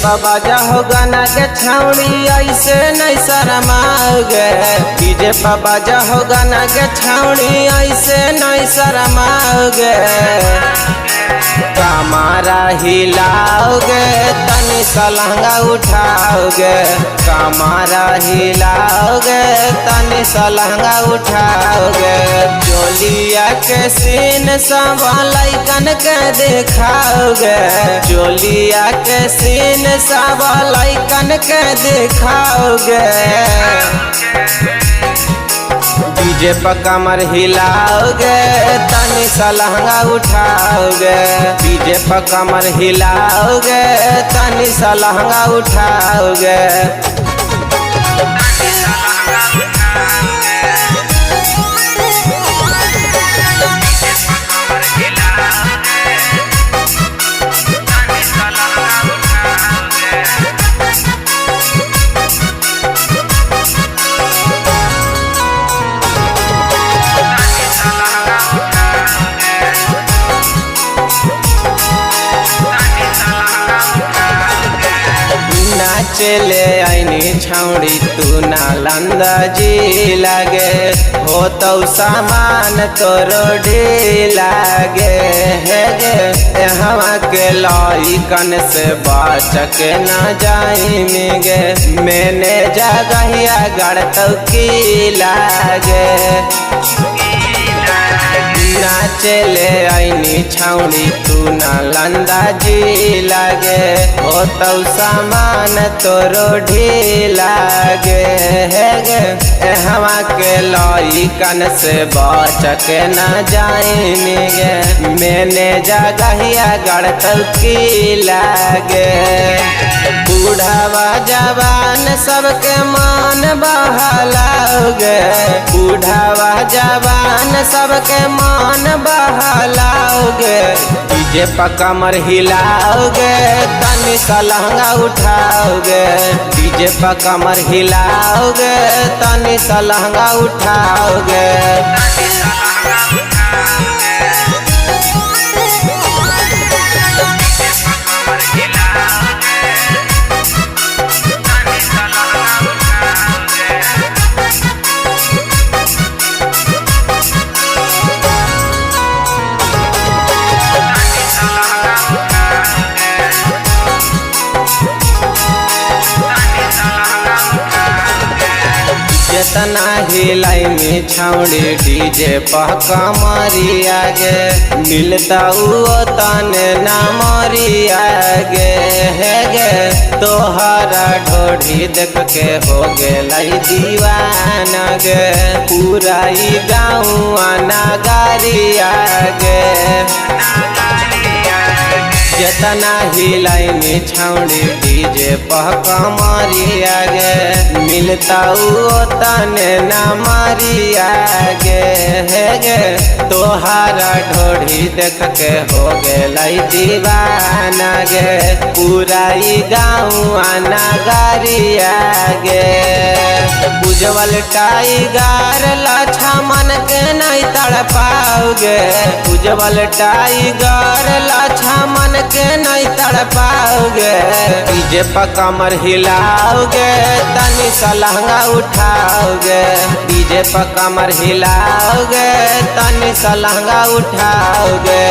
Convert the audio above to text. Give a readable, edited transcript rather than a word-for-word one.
पर बाजा हो गाना के छाउड़ी ऐसे नहीं शरमाओगे। डीजे पर बाजा हो गाना के छाउड़ी ऐसे नहीं शरमाओगे। कमारा हिलाओगे तनी सा लहंगा उठाओगे। कमारा हिलाओगे तनी सा लहंगा उठाओगे। चोलिया के सीन सब लइकन के दिखाओगे। चोलिया के सीन सब लइकन के दिखाओगे। डीजे पर कमर हिलाओगे तनी सा लहंगा उठाओगे। डीजे पर कमर हिलाओगे तनी सा लहंगा उठाओगे। चले आईनी छाउड़ी तू नालंदा जी लागे। हो तो सामान तोरो ढी लागे। हे गे हवा के लइकन से बच के न जाइमिगे। मैंने जगहिया गढ़ की लागे। नाचले आईनी छाउड़ी तू नालंदा जी लागे। हो तो सामान तोरो ढी लागे। हे गे हवा के लइकन से बच के न जाइनिगे। मैंने जगहिया गढ़ की लागे। बूढ़ावा जवान सबके मन बहलाओगे। बूढ़ावा जवान सबके मन बहलाओगे। डीजे पर कमर हिलाओगे तनी सा लहंगा उठाओगे। डीजे पर कमर हिलाओगे तनी सा लहंगा उठाओगे। जितना हिलाई में छाउड़ी डीजे पर कमरी आगे। मिलता वो तने ना मरी आगे। हे गे तोहरा ढोढ़ी देख के हो गेलै दीवाना गे। पूरा ई गाँव नगारी आगे। जितना हिलाई में छाउड़ी डीजे पर कमरी आगे। मिलता वो तने ना मारी आगे। हे गे तोहारा ढोढ़ी देख के हो गेलै दीवाना गे। पूरा ई गाँव नगारी आगे। उज्जवल टाइगर लक्ष्मण के नहीं तड़पाओगे। उज्जवल टाइगर लक्ष्मण के नहीं तड़पाओगे। डीजे पर कमर हिलाओगे तनी सा लहंगा उठाओगे। डीजे पर कमर हिलाओगे तनी सा लहंगा उठाओगे।